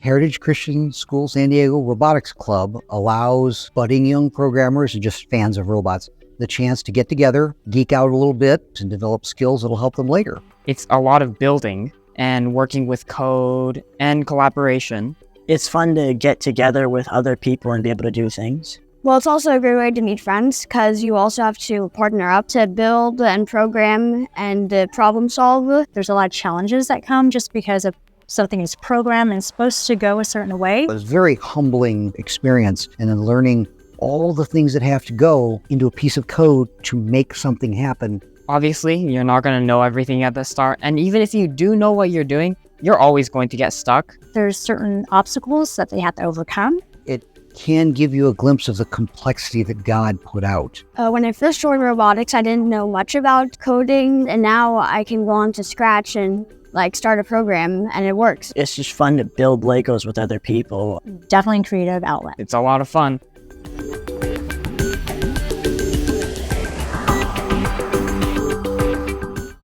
Heritage Christian School San Diego Robotics Club allows budding young programmers and just fans of robots the chance to get together, geek out a little bit, and develop skills that'll help them later. It's a lot of building and working with code and collaboration. It's fun to get together with other people and be able to do things. Well, it's also a great way to meet friends because you also have to partner up to build and program and problem solve. There's a lot of challenges that come just because of something is programmed and supposed to go a certain way. It was a very humbling experience, and then learning all the things that have to go into a piece of code to make something happen. Obviously, you're not going to know everything at the start, and even if you do know what you're doing, you're always going to get stuck. There's certain obstacles that they have to overcome. It can give you a glimpse of the complexity that God put out. When I first joined robotics, I didn't know much about coding, and now I can go on to Scratch and start a program, and it works. It's just fun to build Legos with other people. Definitely a creative outlet. It's a lot of fun.